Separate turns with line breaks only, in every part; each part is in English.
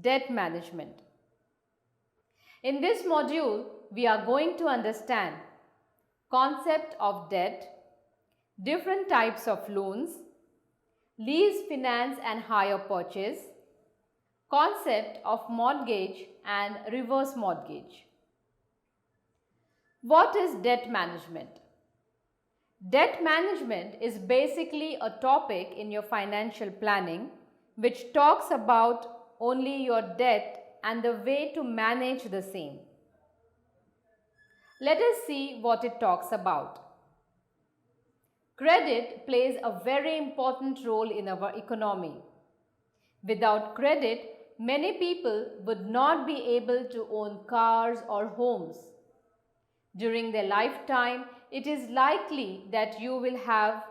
Debt management. In this module, we are going to understand concept of debt, different types of loans, lease finance and hire purchase, concept of mortgage and reverse mortgage. What is debt management? Debt management is basically a topic in your financial planning which talks about only your debt and the way to manage the same. Let us see what it talks about. Credit plays a very important role in our economy. Without credit, many people would not be able to own cars or homes. During their lifetime, it is likely that you will have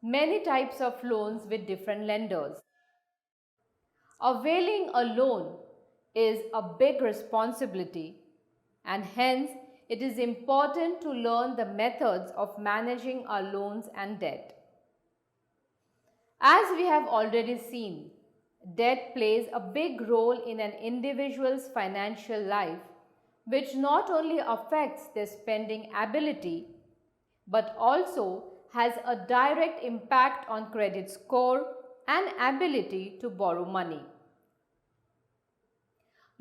many types of loans with different lenders. Availing a loan is a big responsibility, and hence it is important to learn the methods of managing our loans and debt. As we have already seen, debt plays a big role in an individual's financial life, which not only affects their spending ability but also has a direct impact on credit score and ability to borrow money.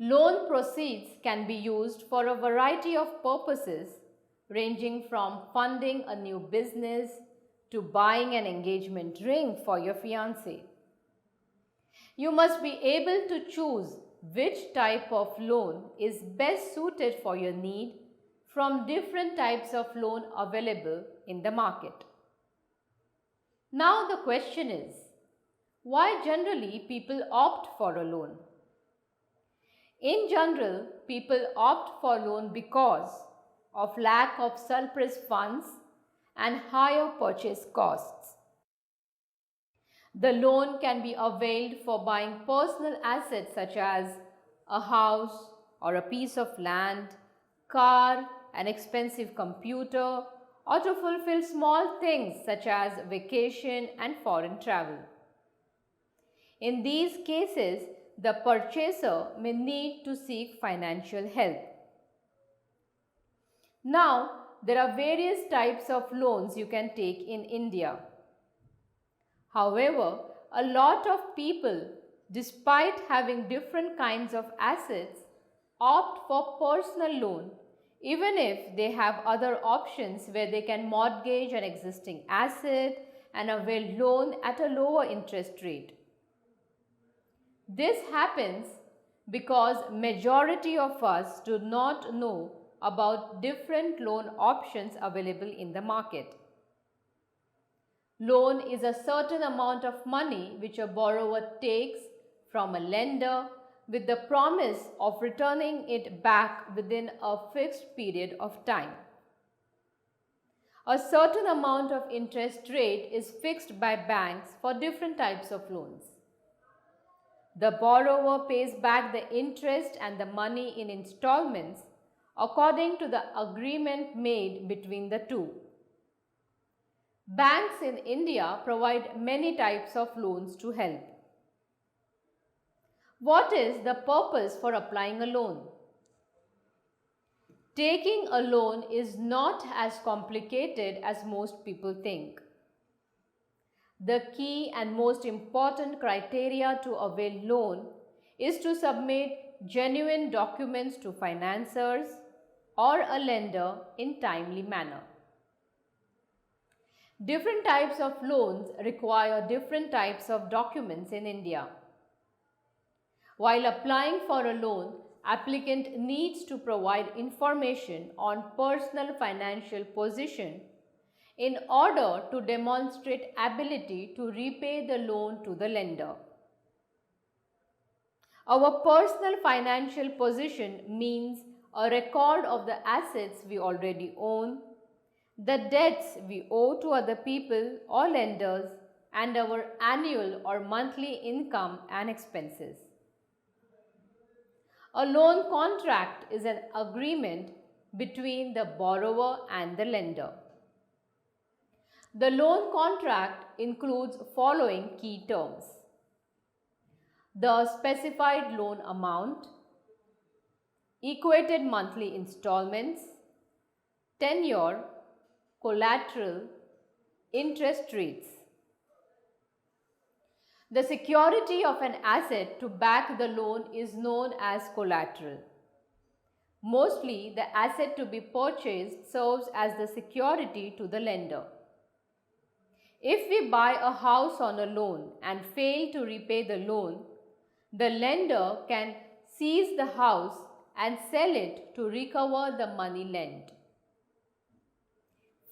Loan proceeds can be used for a variety of purposes, ranging from funding a new business to buying an engagement ring for your fiancé. You must be able to choose which type of loan is best suited for your need from different types of loan available in the market. Now the question is, why generally people opt for a loan? In general, people opt for loan because of lack of surplus funds and higher purchase costs. The loan can be availed for buying personal assets such as a house or a piece of land, car, an expensive computer, or to fulfill small things such as vacation and foreign travel. In these cases, the purchaser may need to seek financial help. Now, there are various types of loans you can take in India. However, a lot of people, despite having different kinds of assets, opt for personal loan even if they have other options where they can mortgage an existing asset and avail loan at a lower interest rate. This happens because majority of us do not know about different loan options available in the market. Loan is a certain amount of money which a borrower takes from a lender with the promise of returning it back within a fixed period of time. A certain amount of interest rate is fixed by banks for different types of loans. The borrower pays back the interest and the money in installments according to the agreement made between the two. Banks in India provide many types of loans to help. What is the purpose for applying a loan? Taking a loan is not as complicated as most people think. The key and most important criteria to avail loan is to submit genuine documents to financiers or a lender in timely manner. Different types of loans require different types of documents in India. While applying for a loan, applicant needs to provide information on personal financial position in order to demonstrate ability to repay the loan to the lender. Our personal financial position means a record of the assets we already own, the debts we owe to other people or lenders, and our annual or monthly income and expenses. A loan contract is an agreement between the borrower and the lender. The loan contract includes following key terms. the specified loan amount, equated monthly installments, tenure, collateral, interest rates. The security of an asset to back the loan is known as collateral. Mostly, the asset to be purchased serves as the security to the lender. If we buy a house on a loan and fail to repay the loan, the lender can seize the house and sell it to recover the money lent.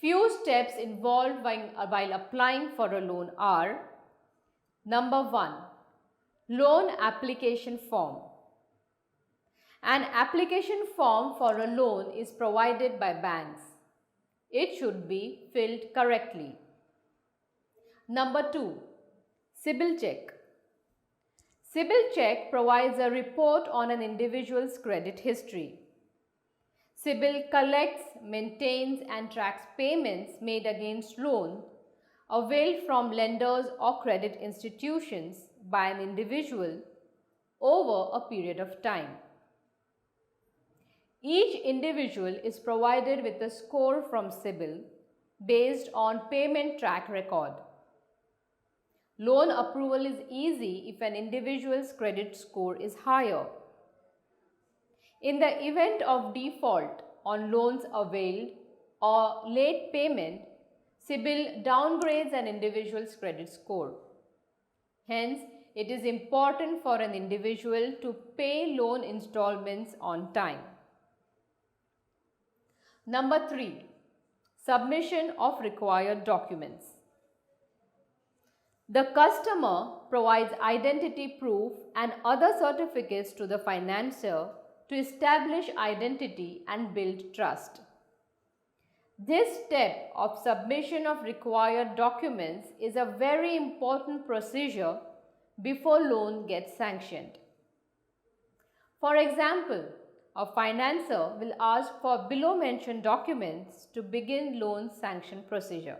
Few steps involved while applying for a loan are: Number 1. Loan application form. An application form for a loan is provided by banks. It should be filled correctly. Number 2. CIBIL check. CIBIL check provides a report on an individual's credit history. CIBIL collects, maintains and tracks payments made against loan availed from lenders or credit institutions by an individual over a period of time. Each individual is provided with a score from CIBIL based on payment track record. Loan approval is easy if an individual's credit score is higher. In the event of default on loans availed or late payment, CIBIL downgrades an individual's credit score. Hence, it is important for an individual to pay loan installments on time. Number 3. Submission of required documents. The customer provides identity proof and other certificates to the financier to establish identity and build trust. This step of submission of required documents is a very important procedure before loan gets sanctioned. For example, a financier will ask for below mentioned documents to begin loan sanction procedure: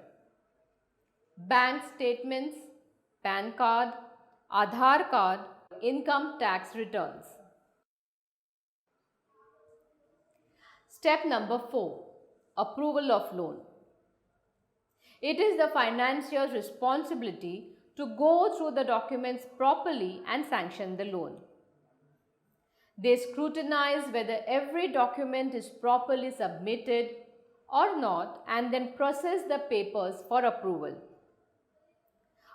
bank statements, PAN card, Aadhaar card, income tax returns. Step number 4. Approval of loan. It is the financier's responsibility to go through the documents properly and sanction the loan. They scrutinize whether every document is properly submitted or not and then process the papers for approval.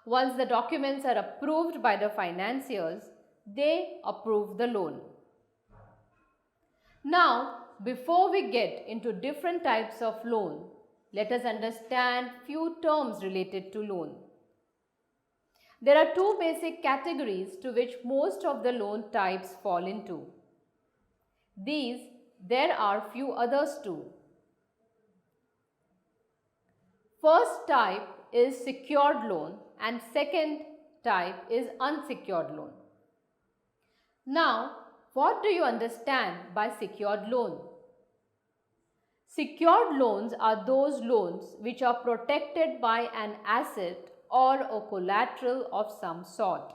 Once the documents are approved by the financiers, they approve the loan. Now, before we get into different types of loan, let us understand few terms related to loan. There are two basic categories to which most of the loan types fall into. There are few others too. First type is secured loan and second type is unsecured loan. Now, what do you understand by secured loan? Secured loans are those loans which are protected by an asset or a collateral of some sort.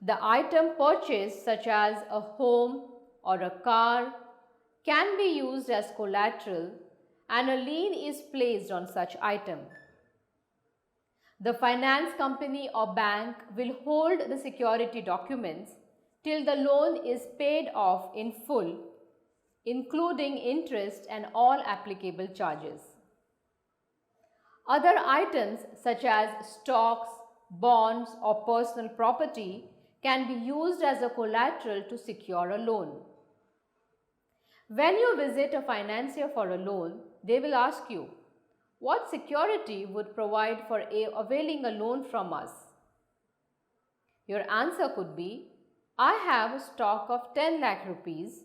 The item purchased, such as a home or a car, can be used as collateral and a lien is placed on such item. The finance company or bank will hold the security documents till the loan is paid off in full, including interest and all applicable charges. Other items such as stocks, bonds or personal property can be used as a collateral to secure a loan. When you visit a financier for a loan, they will ask you, what security would provide for availing a loan from us? Your answer could be, I have a stock of 10 lakh rupees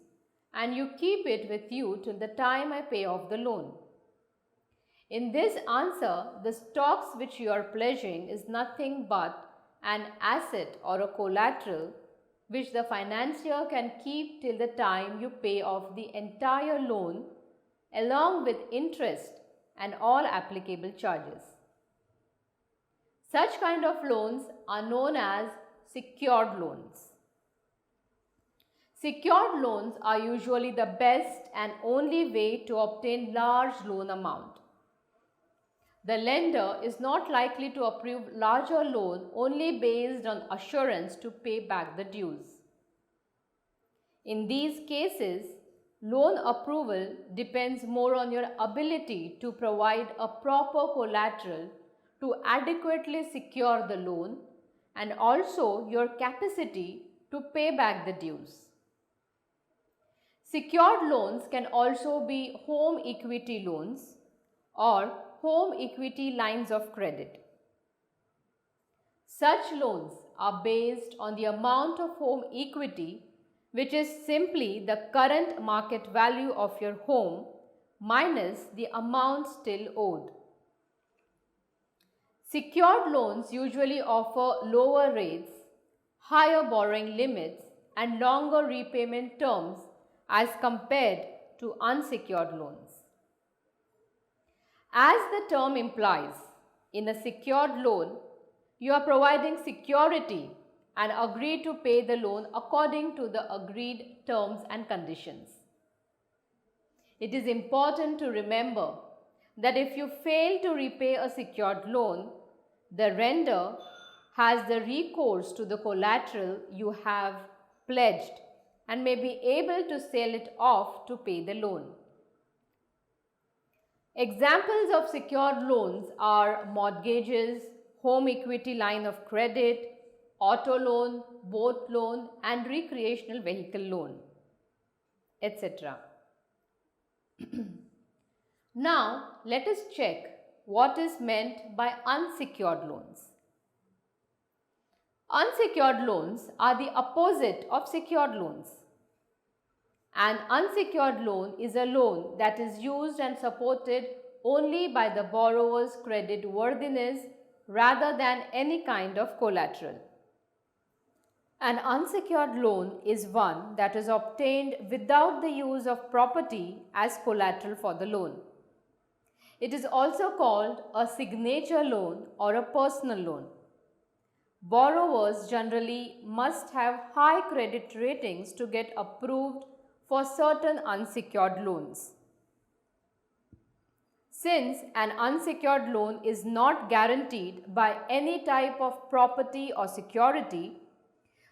and you keep it with you till the time I pay off the loan. In this answer, the stocks which you are pledging is nothing but an asset or a collateral which the financier can keep till the time you pay off the entire loan along with interest and all applicable charges. Such kind of loans are known as secured loans. Secured loans are usually the best and only way to obtain large loan amount. The lender is not likely to approve larger loan only based on assurance to pay back the dues. In these cases, loan approval depends more on your ability to provide a proper collateral to adequately secure the loan and also your capacity to pay back the dues. Secured loans can also be home equity loans or home equity lines of credit. Such loans are based on the amount of home equity, which is simply the current market value of your home minus the amount still owed. Secured loans usually offer lower rates, higher borrowing limits, and longer repayment terms as compared to unsecured loans. As the term implies, in a secured loan, you are providing security and agree to pay the loan according to the agreed terms and conditions. It is important to remember that if you fail to repay a secured loan, the lender has the recourse to the collateral you have pledged and may be able to sell it off to pay the loan. Examples of secured loans are mortgages, home equity line of credit, auto loan, boat loan, and recreational vehicle loan, etc. Now, let us check what is meant by unsecured loans. Unsecured loans are the opposite of secured loans. An unsecured loan is a loan that is used and supported only by the borrower's credit worthiness rather than any kind of collateral. An unsecured loan is one that is obtained without the use of property as collateral for the loan. It is also called a signature loan or a personal loan. Borrowers generally must have high credit ratings to get approved for certain unsecured loans. Since an unsecured loan is not guaranteed by any type of property or security,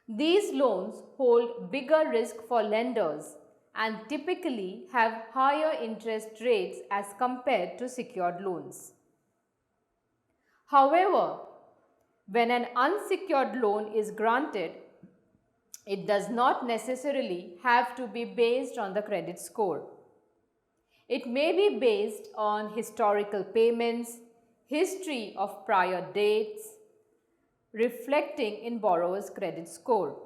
these loans hold bigger risk for lenders and typically have higher interest rates as compared to secured loans. However, when an unsecured loan is granted, it does not necessarily have to be based on the credit score. It may be based on historical payments, history of prior dates, reflecting in borrower's credit score.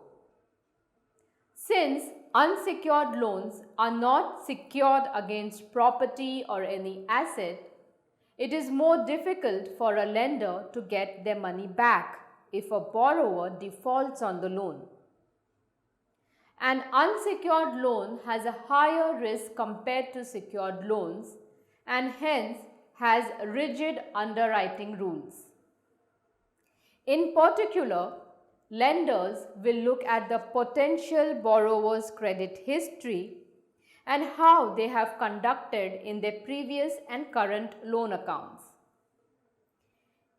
Since unsecured loans are not secured against property or any asset, it is more difficult for a lender to get their money back if a borrower defaults on the loan. An unsecured loan has a higher risk compared to secured loans and hence has rigid underwriting rules. In particular, lenders will look at the potential borrower's credit history and how they have conducted in their previous and current loan accounts.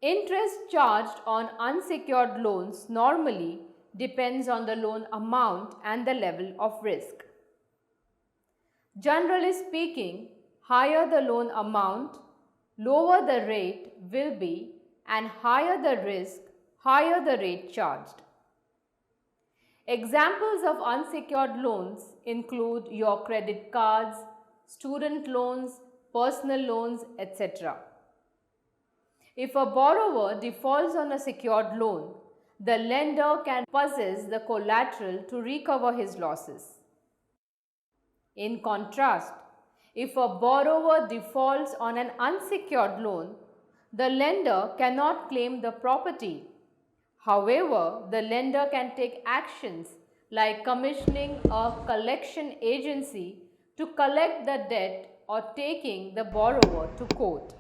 Interest charged on unsecured loans normally depends on the loan amount and the level of risk. Generally speaking, higher the loan amount, lower the rate will be, and higher the risk, higher the rate charged. Examples of unsecured loans include your credit cards, student loans, personal loans, etc. If a borrower defaults on a secured loan, the lender can possess the collateral to recover his losses. In contrast, if a borrower defaults on an unsecured loan, the lender cannot claim the property. However, the lender can take actions like commissioning a collection agency to collect the debt or taking the borrower to court.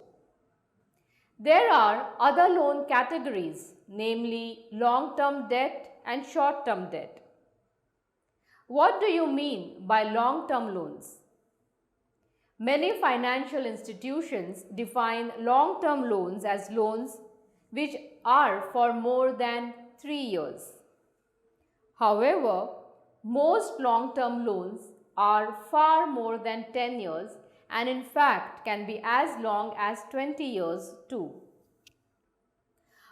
There are other loan categories, namely long-term debt and short-term debt. What do you mean by long-term loans? Many financial institutions define long-term loans as loans which are for more than 3 years. However, most long-term loans are far more than 10 years and in fact can be as long as 20 years too.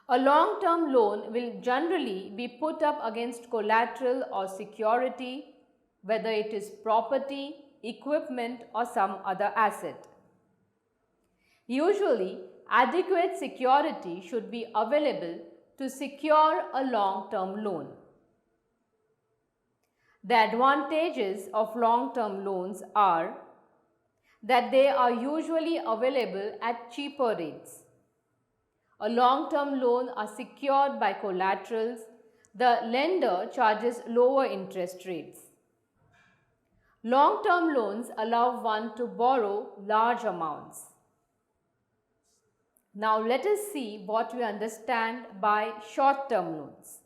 A long-term loan will generally be put up against collateral or security, whether it is property, equipment or some other asset. Usually, adequate security should be available to secure a long-term loan. The advantages of long-term loans are that they are usually available at cheaper rates. A long-term loan are secured by collaterals. The lender charges lower interest rates. Long-term loans allow one to borrow large amounts. Now let us see what we understand by short-term loans.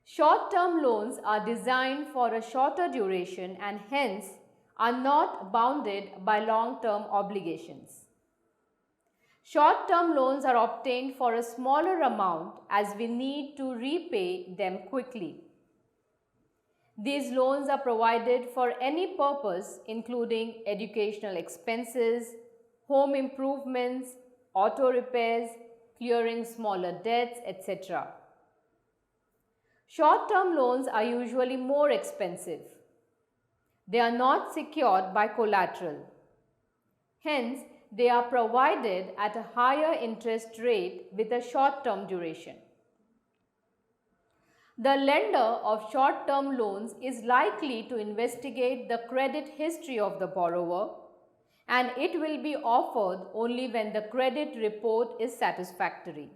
Short-term loans are designed for a shorter duration and hence are not bounded by long-term obligations. Short-term loans are obtained for a smaller amount as we need to repay them quickly. These loans are provided for any purpose including educational expenses, home improvements, auto repairs, clearing smaller debts, etc. Short-term loans are usually more expensive. They are not secured by collateral. Hence, they are provided at a higher interest rate with a short-term duration. The lender of short-term loans is likely to investigate the credit history of the borrower and it will be offered only when the credit report is satisfactory.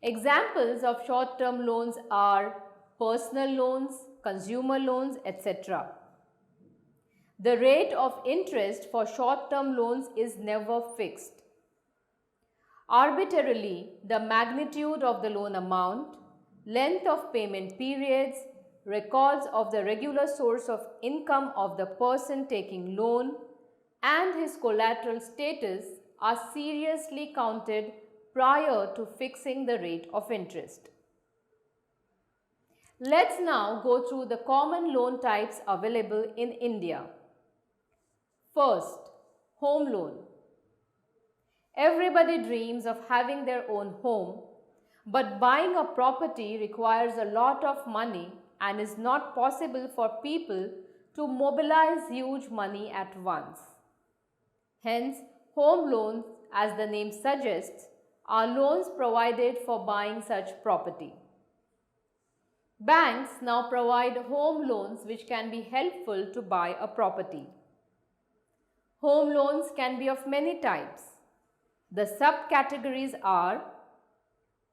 Examples of short-term loans are personal loans, consumer loans, etc. The rate of interest for short-term loans is never fixed. Arbitrarily, the magnitude of the loan amount, length of payment periods, records of the regular source of income of the person taking loan, and his collateral status are seriously counted prior to fixing the rate of interest. Let's now go through the common loan types available in India. First, home loan. Everybody dreams of having their own home, but buying a property requires a lot of money and is not possible for people to mobilize huge money at once. Hence, home loans, as the name suggests, are loans provided for buying such property. Banks now provide home loans which can be helpful to buy a property. Home loans can be of many types. The subcategories are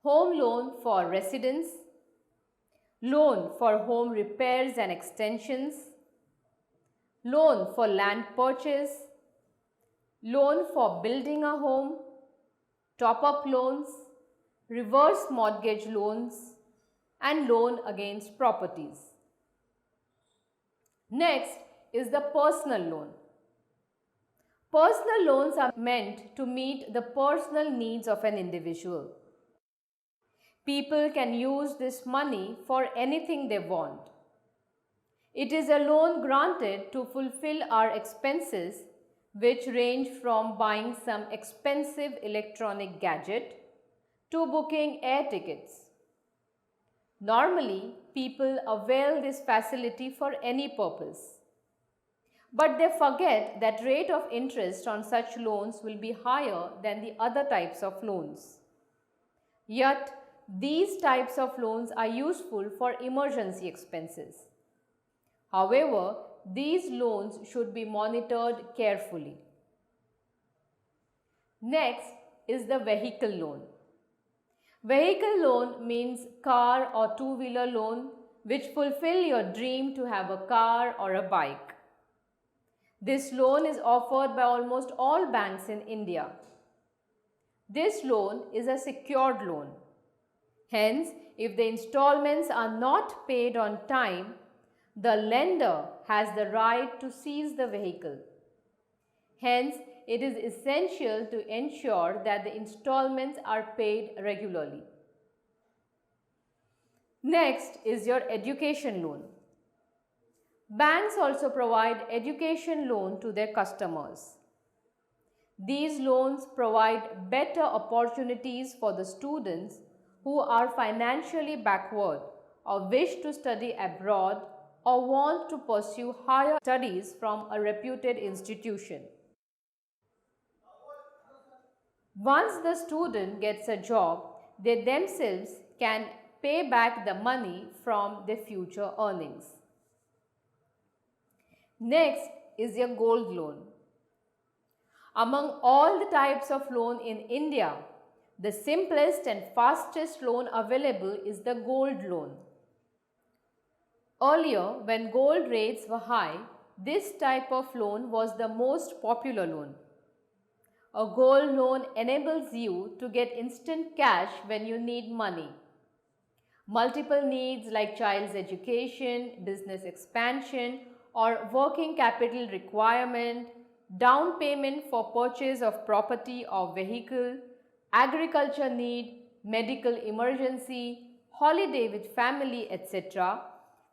home loan for residence, loan for home repairs and extensions, loan for land purchase, loan for building a home, top-up loans, reverse mortgage loans, and loan against properties. Next is the personal loan. Personal loans are meant to meet the personal needs of an individual. People can use this money for anything they want. It is a loan granted to fulfill our expenses, which range from buying some expensive electronic gadget to booking air tickets. Normally, people avail this facility for any purpose. But they forget that rate of interest on such loans will be higher than the other types of loans. Yet, these types of loans are useful for emergency expenses. However, these loans should be monitored carefully. Next is the vehicle loan. Vehicle loan means car or two-wheeler loan which fulfill your dream to have a car or a bike. This loan is offered by almost all banks in India. This loan is a secured loan. Hence, if the installments are not paid on time, the lender has the right to seize the vehicle. Hence, it is essential to ensure that the installments are paid regularly. Next is your education loan. Banks also provide education loan to their customers. These loans provide better opportunities for the students who are financially backward or wish to study abroad or want to pursue higher studies from a reputed institution. Once the student gets a job, they themselves can pay back the money from their future earnings. Next is your gold loan. Among all the types of loan in India, the simplest and fastest loan available is the gold loan. Earlier, when gold rates were high, this type of loan was the most popular loan. A gold loan enables you to get instant cash when you need money. Multiple needs like child's education, business expansion, or working capital requirement, down payment for purchase of property or vehicle, agriculture need, medical emergency, holiday with family, etc.,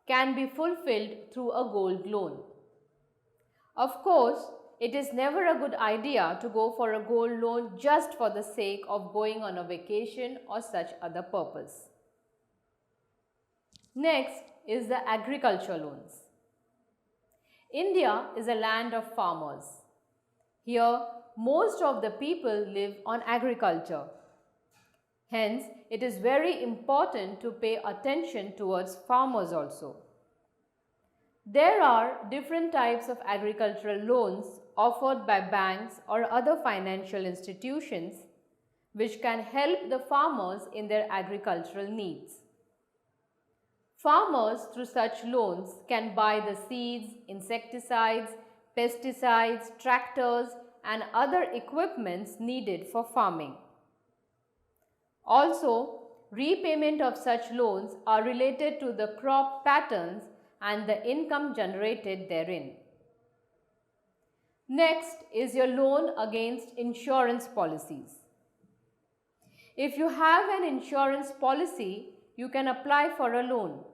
can be fulfilled through a gold loan. Of course, it is never a good idea to go for a gold loan just for the sake of going on a vacation or such other purpose. Next is the agriculture loans. India is a land of farmers. Here, most of the people live on agriculture. Hence, it is very important to pay attention towards farmers also. There are different types of agricultural loans offered by banks or other financial institutions which can help the farmers in their agricultural needs. Farmers through such loans can buy the seeds, insecticides, pesticides, tractors and other equipments needed for farming. Also, repayment of such loans are related to the crop patterns and the income generated therein. Next is your loan against insurance policies. If you have an insurance policy, you can apply for a loan.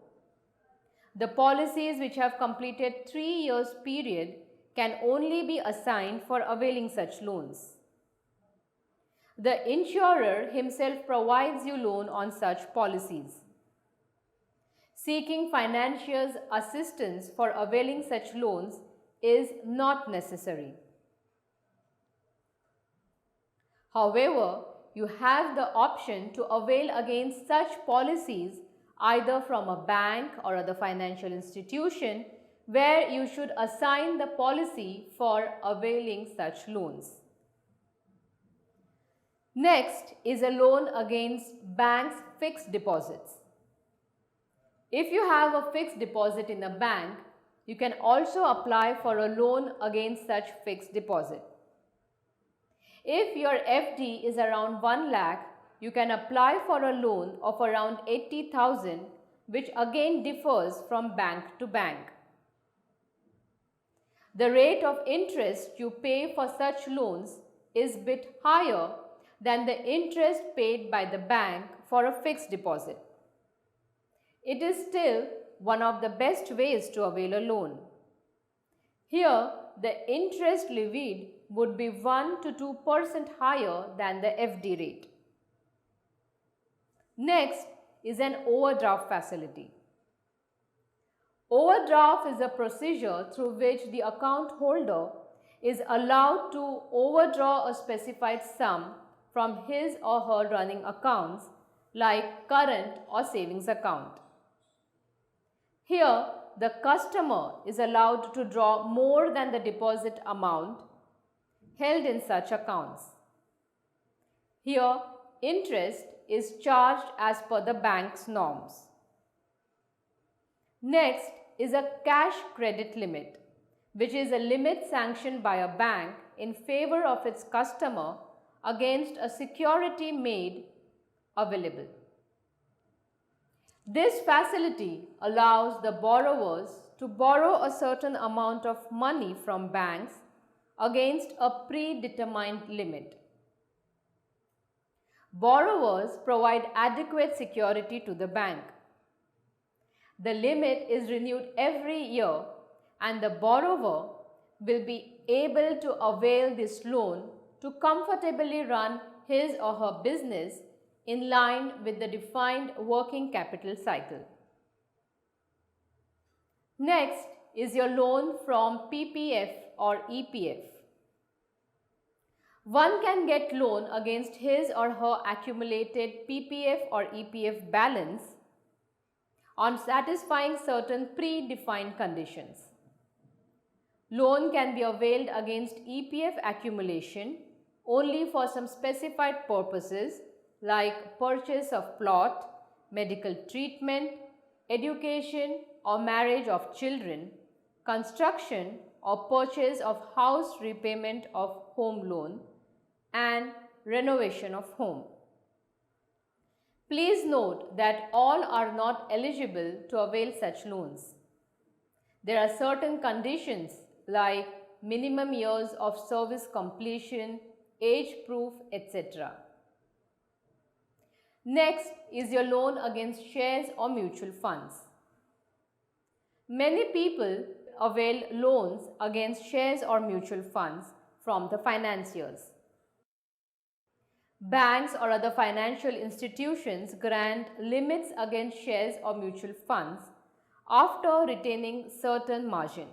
The policies which have completed 3 years period can only be assigned for availing such loans. The insurer himself provides you loan on such policies. Seeking financial assistance for availing such loans is not necessary. However, you have the option to avail against such policies either from a bank or other financial institution where you should assign the policy for availing such loans. Next is a loan against bank's fixed deposits. If you have a fixed deposit in a bank, you can also apply for a loan against such fixed deposit. If your FD is around 1 lakh, you can apply for a loan of around 80,000, which again differs from bank to bank. The rate of interest you pay for such loans is a bit higher than the interest paid by the bank for a fixed deposit. It is still one of the best ways to avail a loan. Here, the interest levied would be 1 to 2% higher than the FD rate. Next is an overdraft facility. Overdraft is a procedure through which the account holder is allowed to overdraw a specified sum from his or her running accounts like current or savings account. Here, the customer is allowed to draw more than the deposit amount held in such accounts. Here, interest is charged as per the bank's norms. Next is a cash credit limit, which is a limit sanctioned by a bank in favor of its customer against a security made available. This facility allows the borrowers to borrow a certain amount of money from banks against a predetermined limit. Borrowers provide adequate security to the bank. The limit is renewed every year and the borrower will be able to avail this loan to comfortably run his or her business in line with the defined working capital cycle. Next is your loan from PPF or EPF. One can get loan against his or her accumulated PPF or EPF balance on satisfying certain predefined conditions. Loan can be availed against EPF accumulation only for some specified purposes like purchase of plot, medical treatment, education or marriage of children, construction or purchase of house, repayment of home loan, and renovation of home. Please note that all are not eligible to avail such loans. There are certain conditions like minimum years of service completion, age proof, etc. Next is your loan against shares or mutual funds. Many people avail loans against shares or mutual funds from the financiers. Banks or other financial institutions grant limits against shares or mutual funds after retaining certain margin.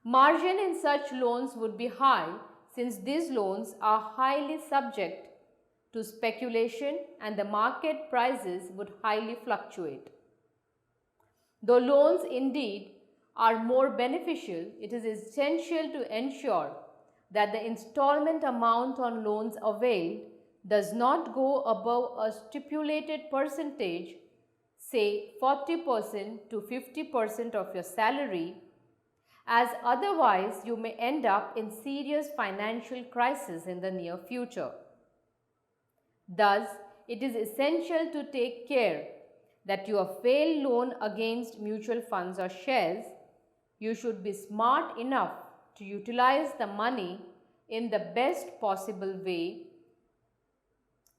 Margin in such loans would be high since these loans are highly subject to speculation and the market prices would highly fluctuate. Though loans indeed are more beneficial, it is essential to ensure that the installment amount on loans availed does not go above a stipulated percentage, say 40% to 50% of your salary, as otherwise you may end up in serious financial crisis in the near future. Thus, it is essential to take care that you avail loan against mutual funds or shares. You should be smart enough to utilize the money in the best possible way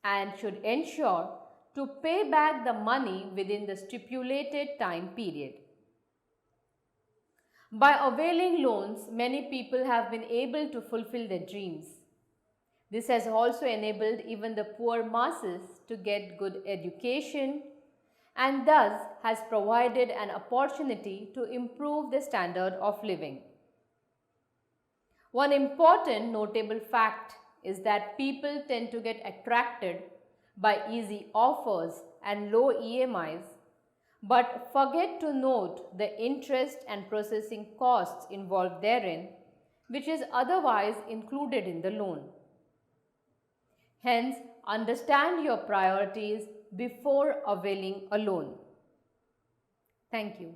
and should ensure to pay back the money within the stipulated time period. By availing loans, many people have been able to fulfill their dreams. This has also enabled even the poor masses to get good education and thus has provided an opportunity to improve the standard of living. One important notable fact is that people tend to get attracted by easy offers and low EMIs, but forget to note the interest and processing costs involved therein, which is otherwise included in the loan. Hence, understand your priorities before availing a loan. Thank you.